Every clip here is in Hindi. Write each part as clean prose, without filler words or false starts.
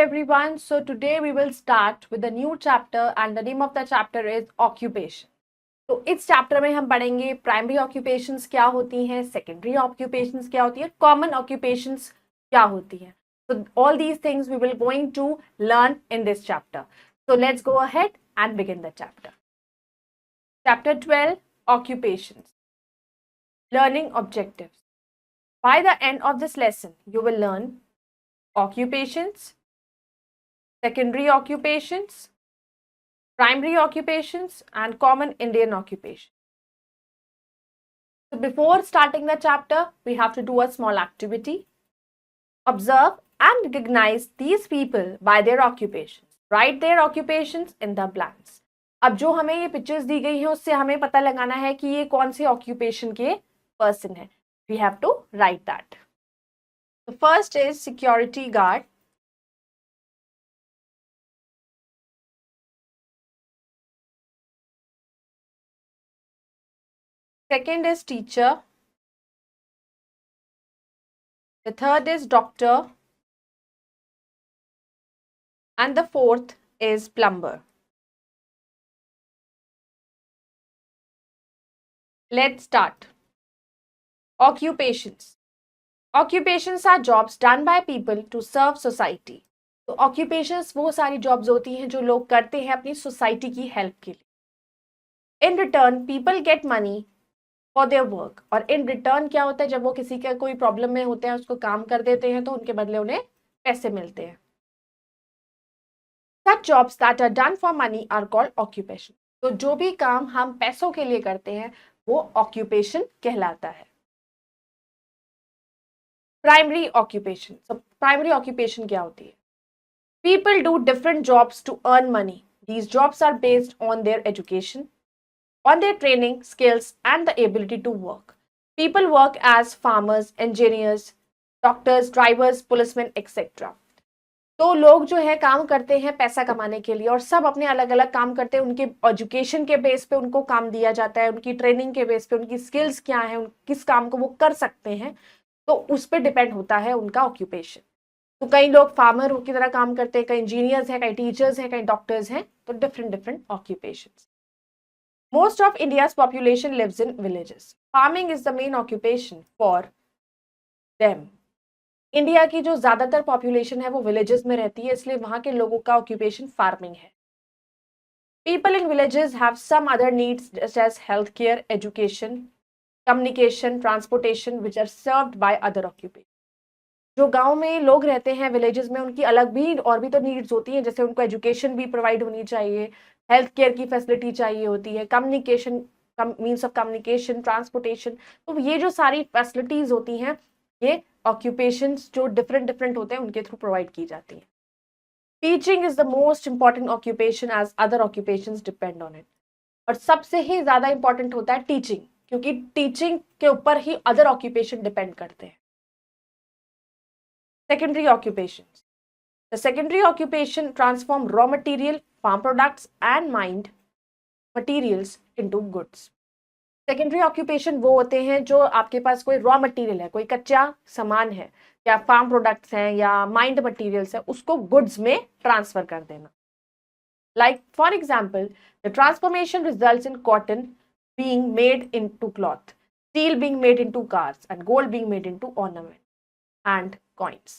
everyone. So today we will start with a new chapter and the name of the chapter is occupation. तो इस चैप्टर में हम पढ़ेंगे प्राइमरी ऑक्यूपेशंस क्या होती हैं, सेकेंडरी ऑक्यूपेशंस क्या होती है, कॉमन ऑक्यूपेशंस क्या होती हैं. So all these things we will going to learn in this chapter. So let's go ahead and begin the chapter. Chapter 12, Occupations. Learning objectives. By the end of this lesson, you will learn occupations, secondary occupations, primary occupations, and common Indian occupation. So before starting the chapter, we have to do a small activity. Observe and recognize these people by their occupations. Write their occupations in the blanks. अब जो हमें ये पिक्चर्स दी गई हैं उससे हमें पता लगाना है कि ये कौन से ऑक्यूपेशन के पर्सन है. We have to write that. The first is security guard. Second is teacher. The third is doctor. And the fourth is plumber. Let's start. Occupations. Occupations are jobs done by people to serve society. तो occupations वो सारी jobs होती हैं जो लोग करते हैं अपनी society की help के लिए. In return, people get money for their work. और in return क्या होता है, जब वो किसी का कोई प्रॉब्लम में होते हैं उसको काम कर देते हैं तो उनके बदले उन्हें पैसे मिलते हैं. Such jobs that are done for money are called occupation. तो जो भी काम हम पैसों के लिए करते हैं वो occupation कहलाता है. Primary occupation. So primary occupation क्या होती है? People do different jobs to earn money. These jobs are based on their education, on their training, skills, and the ability to work. People work as farmers, engineers, doctors, drivers, policemen, etc. तो लोग जो है काम करते हैं पैसा कमाने के लिए और सब अपने अलग अलग काम करते हैं. उनके एजुकेशन के बेस पे उनको काम दिया जाता है, उनकी ट्रेनिंग के बेस पे उनकी स्किल्स क्या है, किस काम को वो कर सकते हैं, तो उस पर डिपेंड होता है उनका ऑक्यूपेशन. तो कई लोग फार्मर की तरह काम करते हैं, कई इंजीनियर्स हैं, कई टीचर्स हैं, कई डॉक्टर्स हैं. तो different different occupations. Most of India's population lives in villages. Farming is the main occupation for them. India की जो ज्यादातर पॉपुलेशन है वो विलेजेस में रहती है, इसलिए वहां के लोगों का ऑक्यूपेशन फार्मिंग है. People in villages have some other needs such as healthcare, education, communication, transportation, which are served by other occupations. जो गांव में लोग रहते हैं विलेजेस में उनकी अलग भी और भी तो नीड्स होती हैं, जैसे उनको एजुकेशन भी प्रोवाइड होनी चाहिए, हेल्थ केयर की फैसिलिटी चाहिए होती है, communication means of communication, transportation. तो ये जो सारी फैसिलिटीज होती हैं ये ऑक्यूपेशंस जो डिफरेंट डिफरेंट होते हैं उनके थ्रू प्रोवाइड की जाती है. Teaching is the most important occupation as other occupations depend on it. और सबसे ही ज्यादा इंपॉर्टेंट होता है टीचिंग, क्योंकि टीचिंग के ऊपर ही अदर ऑक्यूपेशन डिपेंड करते हैं. Secondary occupations. The secondary occupation transform raw material, farm products and mined materials into goods. Secondary occupation वो होते हैं जो आपके पास कोई raw material है, कोई कच्चा सामान है या farm products हैं या mined materials है, उसको goods में transfer कर देना. Like for example, the transformation results in cotton being made into cloth, steel being made into cars and gold being made into ornament and coins.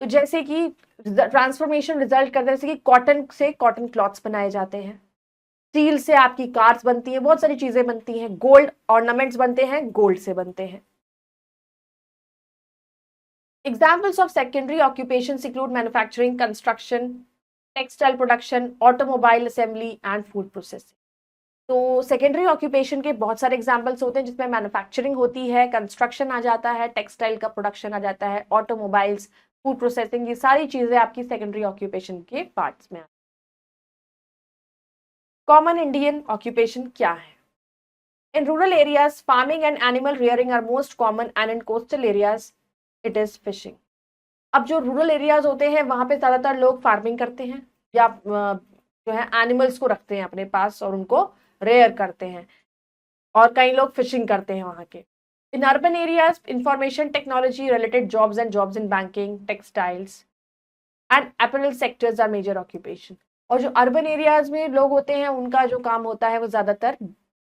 तो जैसे कि ट्रांसफॉर्मेशन रिजल्ट करते हैं, जैसे कि कॉटन से कॉटन क्लॉथ्स बनाए जाते हैं, स्टील से आपकी कार्स बनती हैं, बहुत सारी चीजें बनती हैं, गोल्ड ऑर्नामेंट्स बनते हैं, गोल्ड से बनते हैं. Examples of secondary occupations include manufacturing, construction, textile production, automobile assembly and food processing. तो सेकेंडरी ऑक्यूपेशन के बहुत सारे एग्जाम्पल्स होते हैं जिसमें मैन्युफैक्चरिंग होती है, कंस्ट्रक्शन आ जाता है, टेक्सटाइल का प्रोडक्शन आ जाता है, ऑटोमोबाइल्स, फूड प्रोसेसिंग, ये सारी चीजें आपकी सेकेंडरी ऑक्यूपेशन के पार्ट्स में. कॉमन इंडियन ऑक्यूपेशन क्या है? In rural areas farming and animal rearing are most common and in coastal areas it is fishing. अब जो रूरल एरियाज होते हैं वहां पे ज्यादातर लोग फार्मिंग करते हैं या जो है एनिमल्स को रखते हैं अपने पास और उनको रेयर करते हैं, और कई लोग फिशिंग करते हैं वहां के. In urban areas, information technology related jobs and jobs in banking, textiles, and apparel sectors are major occupation. और जो अर्बन एरियाज में लोग होते हैं उनका जो काम होता है वो ज्यादातर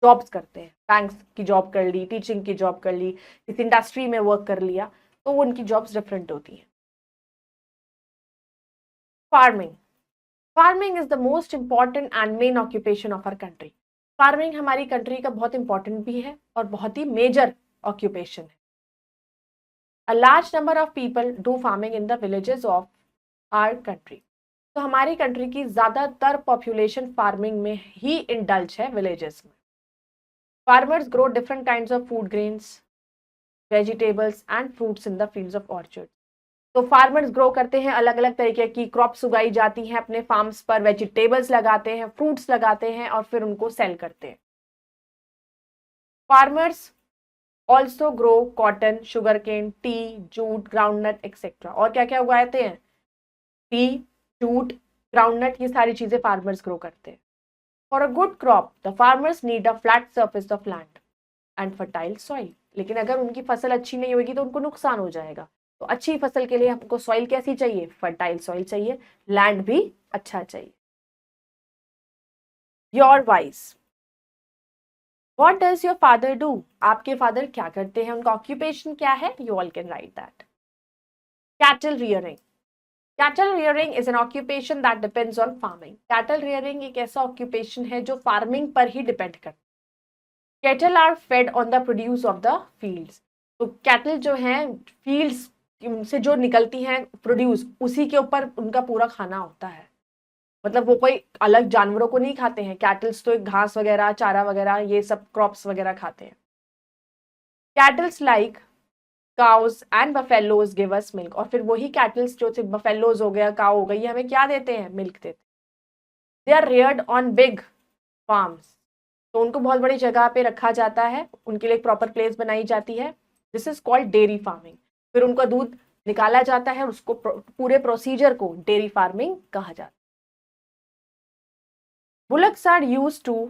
जॉब्स करते हैं, बैंक्स की जॉब कर ली, टीचिंग की जॉब कर ली, किसी इंडस्ट्री में वर्क कर लिया, तो उनकी जॉब्स डिफरेंट होती हैं। Farming, farming is the most important and main occupation of our country. Farming हमारी कंट्री का बहुत इंपॉर्टेंट भी है और बहुत ही मेजर ऑक्यूपेशन है। A large number of people do farming in the villages of our country. तो हमारी कंट्री की ज्यादातर पॉपुलेशन फार्मिंग में ही इंडल्ज है, विलेजेस में। Farmers grow different kinds of food grains, vegetables and fruits in the fields of orchard. तो फार्मर्स ग्रो करते हैं, अलग अलग तरीके की क्रॉप्स उगाई जाती हैं अपने फार्म्स पर, वेजिटेबल्स लगाते हैं, फ्रूट्स लगाते हैं और फिर उनको सेल करते हैं। Farmers also grow cotton, sugar cane, tea, jute, groundnut etcetera. और क्या क्या उगाते हैं? टी, जूट, ग्राउंडनट, ये सारी चीजें फार्मर्स ग्रो करते हैं। For a good crop the farmers need a flat surface of land and fertile soil. लेकिन अगर उनकी फसल अच्छी नहीं होगी तो उनको नुकसान हो जाएगा। तो अच्छी फसल के लिए हमको सॉइल कैसी चाहिए? फर्टाइल सॉइल चाहिए, लैंड भी अच्छा चाहिए। Your wise, what does your father do? आपके फादर क्या करते हैं, उनका ऑक्यूपेशन क्या है? You all can write that. Cattle rearing, cattle rearing is an occupation that depends on farming. Cattle rearing एक ऐसा ऑक्यूपेशन है जो फार्मिंग पर ही डिपेंड करता है। Cattle are fed on the produce of the fields. तो कैटल जो है फील्ड्स से जो निकलती हैं प्रोड्यूस, उसी के ऊपर उनका पूरा खाना होता है। मतलब वो कोई अलग जानवरों को नहीं खाते हैं, कैटल्स तो घास वगैरह, चारा वगैरह, ये सब क्रॉप्स वगैरह खाते हैं। Kettles like cows and buffaloes give us milk. और फिर वही कैटल्स जो थे, बफेलोज हो गया, काउ हो गई, ये हमें क्या देते हैं? मिल्क देते हैं। They are reared on big farms. तो उनको बहुत बड़ी जगह पे रखा जाता है, उनके लिए एक प्रॉपर प्लेस बनाई जाती है। This is called dairy farming. फिर उनका दूध निकाला जाता है और उसको पूरे प्रोसीजर को डेयरी फार्मिंग कहा जाता है। Bullocks are used to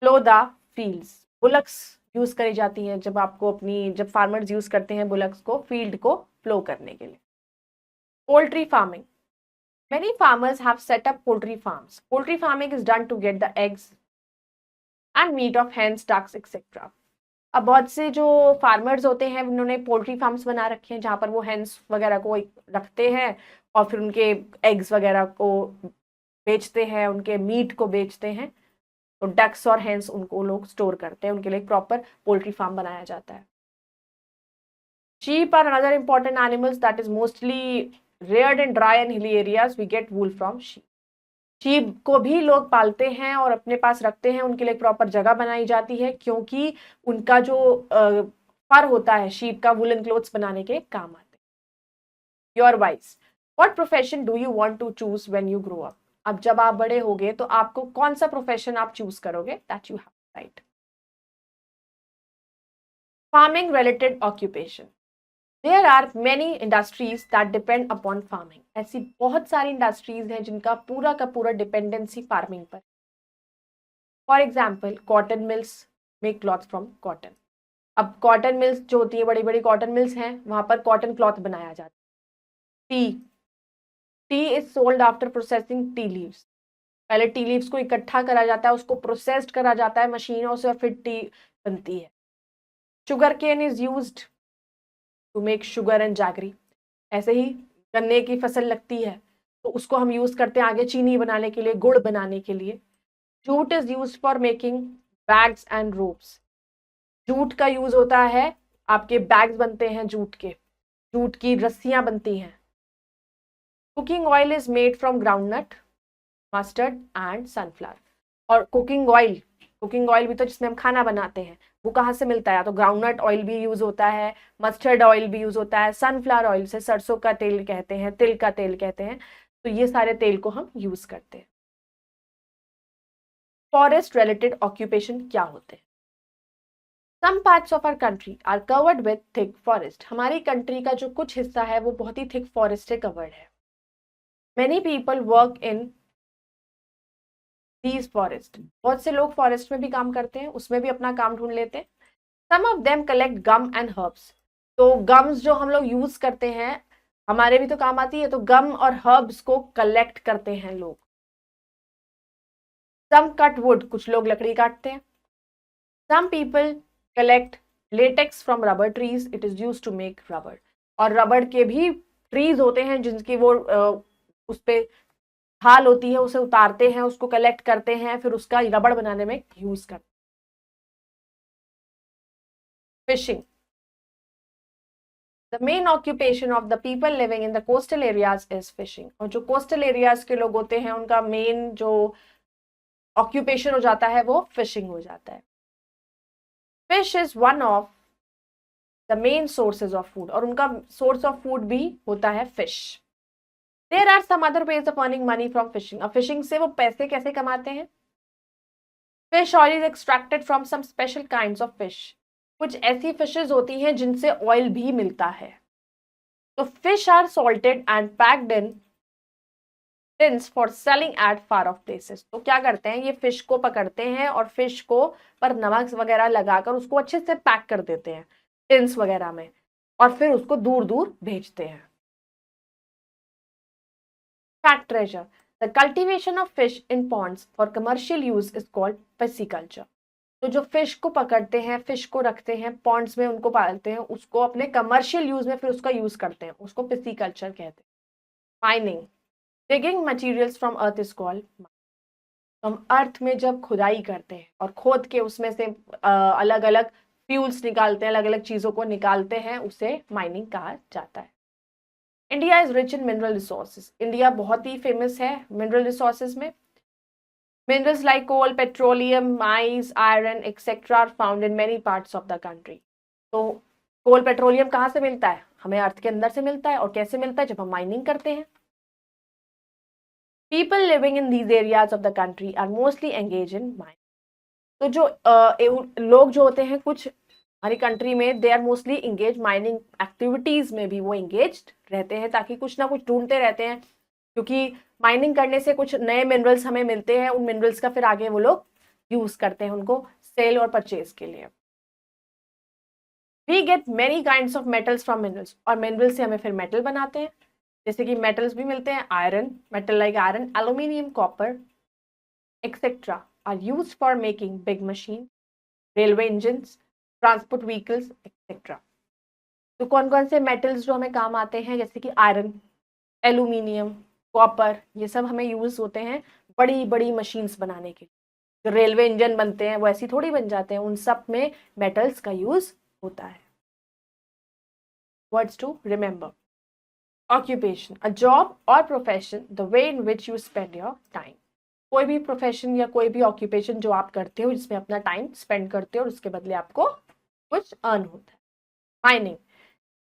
plough the fields. Bullocks use करी जाती हैं जब फार्मर्स यूज करते हैं बुलक्स को फील्ड को फ्लो करने के लिए। Poultry farming, many farmers have set up poultry farms. Poultry farming is done to get the eggs and meat of hens, ducks, etc. अब बहुत से जो फार्मर्स होते हैं उन्होंने पोल्ट्री फार्म्स बना रखे हैं जहाँ पर वो हेंस वगैरह को रखते हैं और फिर उनके एग्स वगैरह को बेचते हैं, उनके मीट को बेचते हैं। तो डक्स और हेंस उनको लोग स्टोर करते हैं, उनके लिए प्रॉपर पोल्ट्री फार्म बनाया जाता है। Sheep are another important animals that is mostly reared in dry and hilly areas. We get wool from sheep. Sheep को भी लोग पालते हैं और अपने पास रखते हैं, उनके लिए प्रॉपर जगह बनाई जाती है क्योंकि उनका जो फर होता है शीप का, वुलन क्लोथ्स बनाने के काम आते हैं। Your wise, what profession do you want to choose when you grow up? अब जब आप बड़े होगे तो आपको कौन सा प्रोफेशन आप चूज करोगे? That you have right. Farming related occupation, There are many industries that depend upon farming. ऐसी बहुत सारी इंडस्ट्रीज हैं जिनका पूरा का पूरा डिपेंडेंसी फार्मिंग पर। For example cotton mills make cloth from cotton. अब कॉटन मिल्स जो होती है, बड़ी बड़ी कॉटन मिल्स हैं, वहां पर कॉटन क्लॉथ बनाया जाता है। T is sold after processing tea leaves. पहले टी लीव्स को इकट्ठा करा जाता है, उसको प्रोसेस्ड करा जाता है मशीनों से और फिर टी बनती है। Sugar cane is used to make sugar and jaggery. ऐसे ही गन्ने की फसल लगती है तो उसको हम यूज करते हैं आगे चीनी बनाने के लिए, गुड़ बनाने के लिए। Jute is use for making bags and ropes. Jute का यूज होता है, आपके बैग्स बनते हैं जूट के, जूट की रस्सियां बनती हैं। Cooking oil is made from groundnut, mustard and sunflower. और कुकिंग ऑयल भी तो जिसमें हम खाना बनाते हैं, वो कहाँ से मिलता है? तो ग्राउंडनट ऑयल भी यूज होता है, मस्टर्ड ऑयल भी यूज होता है, सनफ्लावर ऑयल से सरसों का तेल कहते हैं, तिल का तेल कहते हैं। तो ये सारे तेल को हम यूज करते हैं। फॉरेस्ट रिलेटेड ऑक्यूपेशन क्या होते हैं? Some parts of our country are covered with thick forest. हमारी कंट्री का जो कुछ हिस्सा है वो बहुत ही थिक फॉरेस्ट से कवर्ड है। Many people work in these forest. बहुत से लोग फॉरेस्ट में भी काम करते हैं, उसमें भी अपना काम ढूंढ लेते हैं। Some of them collect gum and herbs. तो गम्स जो हम लोग यूज करते हैं हमारे भी तो काम आती है। तो गम और हर्ब्स को कलेक्ट करते हैं लोग। सम कट वुड, कुछ लोग लकड़ी काटते हैं। Some people collect latex from rubber trees, it is use to make rubber. और रबर के भी ट्रीज होते हैं जिनकी वो उस पे खाल होती है, उसे उतारते हैं, उसको कलेक्ट करते हैं, फिर उसका रबड़ बनाने में यूज करते हैं। Fishing, the main occupation of the people living in the coastal areas is fishing. और जो कोस्टल एरियाज के लोग होते हैं उनका मेन जो ऑक्यूपेशन हो जाता है वो फिशिंग हो जाता है। Fish is one of the main sources of food, और उनका सोर्स ऑफ फूड भी होता है fish. There are some other ways of earning money from fishing. अब फिशिंग से वो पैसे कैसे कमाते हैं? Fish oil is extracted from some special kinds of fish. कुछ ऐसी फिशेज होती हैं जिनसे ऑयल भी मिलता है। तो fish are salted and packed in tins for selling at far off places. तो क्या करते हैं, ये फिश को पकड़ते हैं और फिश को पर नमक वगैरह लगाकर उसको अच्छे से पैक कर देते हैं टिन्स वगैरह में, और फिर उसको दूर दूर भेजते हैं। Fact treasure, the cultivation of fish in ponds for commercial use is called pisciculture. तो जो फिश को पकड़ते हैं, फिश को रखते हैं पॉन्ड्स में, उनको पालते हैं, उसको अपने कमर्शियल यूज में फिर उसका यूज करते हैं, उसको पिसिकल्चर कहते हैं। Mining, digging materials from earth is called. हम अर्थ में जब खुदाई करते हैं और खोद के उसमें से अलग अलग फ्यूल्स निकालते हैं, अलग अलग चीजों को निकालते हैं, उसे माइनिंग कहा जाता है। India is rich in mineral resources. India बहुत ही फेमस है मिनरल रिसोर्सेज में। Minerals like coal, petroleum, mines, iron, etc. are found in many parts of the country. तो कोल पेट्रोलियम कहाँ से मिलता है? हमें अर्थ के अंदर से मिलता है। और कैसे मिलता है? जब हम माइनिंग करते हैं। People living in these areas of the country are mostly engaged in mining. तो जो लोग जो होते हैं कुछ हमारी कंट्री में, they are mostly engage mining activities में भी वो इंगेज्ड रहते हैं, ताकि कुछ ना कुछ ढूंढते रहते हैं, क्योंकि माइनिंग करने से कुछ नए मिनरल्स हमें मिलते हैं। उन मिनरल्स का फिर आगे वो लोग यूज करते हैं उनको सेल और परचेज के लिए। We get many kinds of metals from minerals, और मिनरल से हमें फिर मेटल बनाते हैं। जैसे कि मेटल्स भी मिलते हैं, iron, metal like iron, aluminium, copper etcetera are used for making big machine, railway engine, transport vehicles etcetera. तो कौन कौन से मेटल्स जो हमें काम आते हैं? जैसे कि आयरन, एल्यूमिनियम, कॉपर, ये सब हमें यूज होते हैं बड़ी बड़ी मशीन्स बनाने के लिए। जो रेलवे इंजन बनते हैं वो ऐसी थोड़ी बन जाते हैं, उन सब में मेटल्स का यूज होता है। Words to remember, occupation, a job और profession, the way in which you spend your time. कोई भी प्रोफेशन या कोई भी ऑक्यूपेशन जो आप करते हो जिसमें अपना टाइम स्पेंड करते हो और उसके बदले आपको कुछ अर्न होता है। Mining,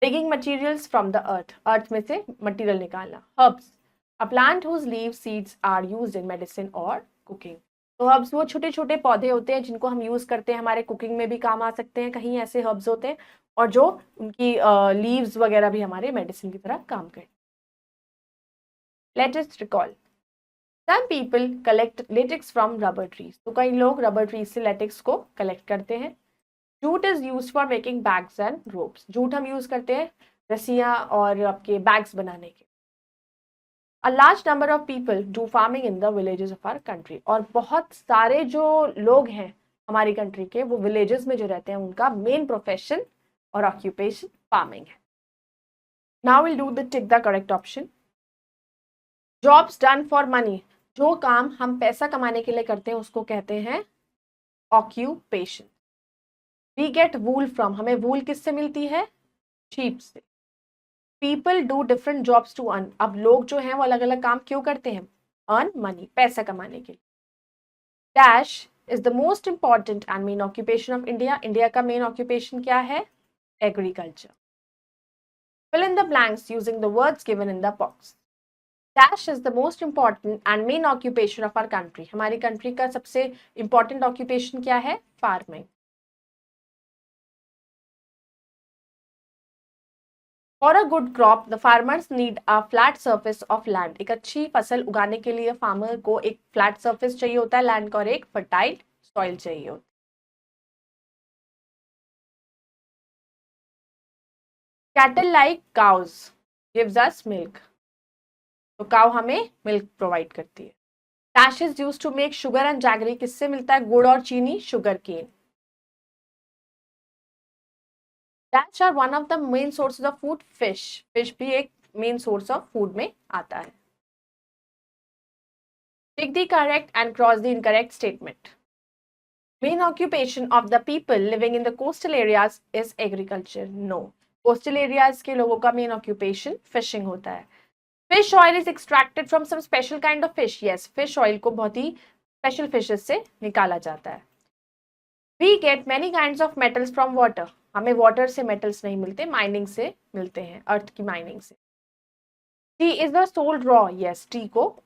digging materials from the earth, अर्थ में से मटेरियल निकालना। Herbs, a plant whose leaves seeds are used in medicine or cooking। तो हर्ब्स वो छोटे छोटे पौधे होते हैं जिनको हम यूज करते हैं, हमारे कुकिंग में भी काम आ सकते हैं। कहीं ऐसे हर्ब्स होते हैं और जो उनकी लीव्स वगैरह भी हमारे मेडिसिन की तरह काम करते हैं। Let us recall, some people collect latex from rubber trees. तो कई लोग रबर ट्रीज से लेटेक्स को कलेक्ट करते हैं। Jute is use for making bags and ropes. Jute हम यूज करते हैं रस्सियां और आपके बैग्स बनाने के। A large number of people do farming in the villages of our country। और बहुत सारे जो लोग हैं हमारी कंट्री के, वो विलेजेस में जो रहते हैं उनका मेन प्रोफेशन और ऑक्यूपेशन फार्मिंग है। Now will do the tick the correct option. Jobs done for money, जो काम हम पैसा कमाने के लिए करते हैं उसको कहते हैं occupation. We get wool from, हमें वूल किससे मिलती है? शीप से। People do different jobs to earn, अब लोग जो हैं वो अलग अलग काम क्यों करते हैं? अर्न मनी, पैसा कमाने के लिए। Dash is the most important and main occupation of India, India का मेन ऑक्यूपेशन क्या है? Agriculture. Fill in the blanks using the words given in the box. Dash is the most important and main occupation of our country, हमारी कंट्री का सबसे इंपॉर्टेंट ऑक्यूपेशन क्या है? Farming. For a good crop the farmers need a flat surface of land. एक अच्छी फसल उगाने के लिए फार्मर को एक फ्लैट सर्फेस चाहिए होता है लैंड का, और एक फर्टाइल सॉइल चाहिए होता है। Cattle like cows, gives us milk, तो काउ हमें मिल्क प्रोवाइड करती है। Dash is used to make sugar and jaggery, किससे मिलता है गुड़ और चीनी? Sugar cane. Dash are one of the main sources of food? Fish, fish भी एक मेन सोर्स ऑफ फूड में आता है। Tick the correct and cross the incorrect statement. Main occupation of the people living in the coastal areas is agriculture. No. Coastal areas के लोगों का main occupation fishing होता है। Fish oil is extracted from some special kind of fish. Yes, fish oil को बहुत ही special fishes से निकाला जाता है। We get many kinds of metals from water. हमें water से metals नहीं मिलते, mining से मिलते हैं, earth की mining से। Tea is the sold raw. Yes, tea को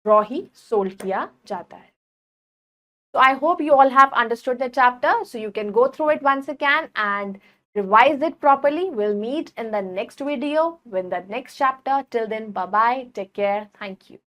raw ही sold किया जाता है। So I hope you all have understood the chapter. So you can go through it once again and revise it properly. We'll meet in the next video with the next chapter. Till then, bye-bye. Take care. Thank you.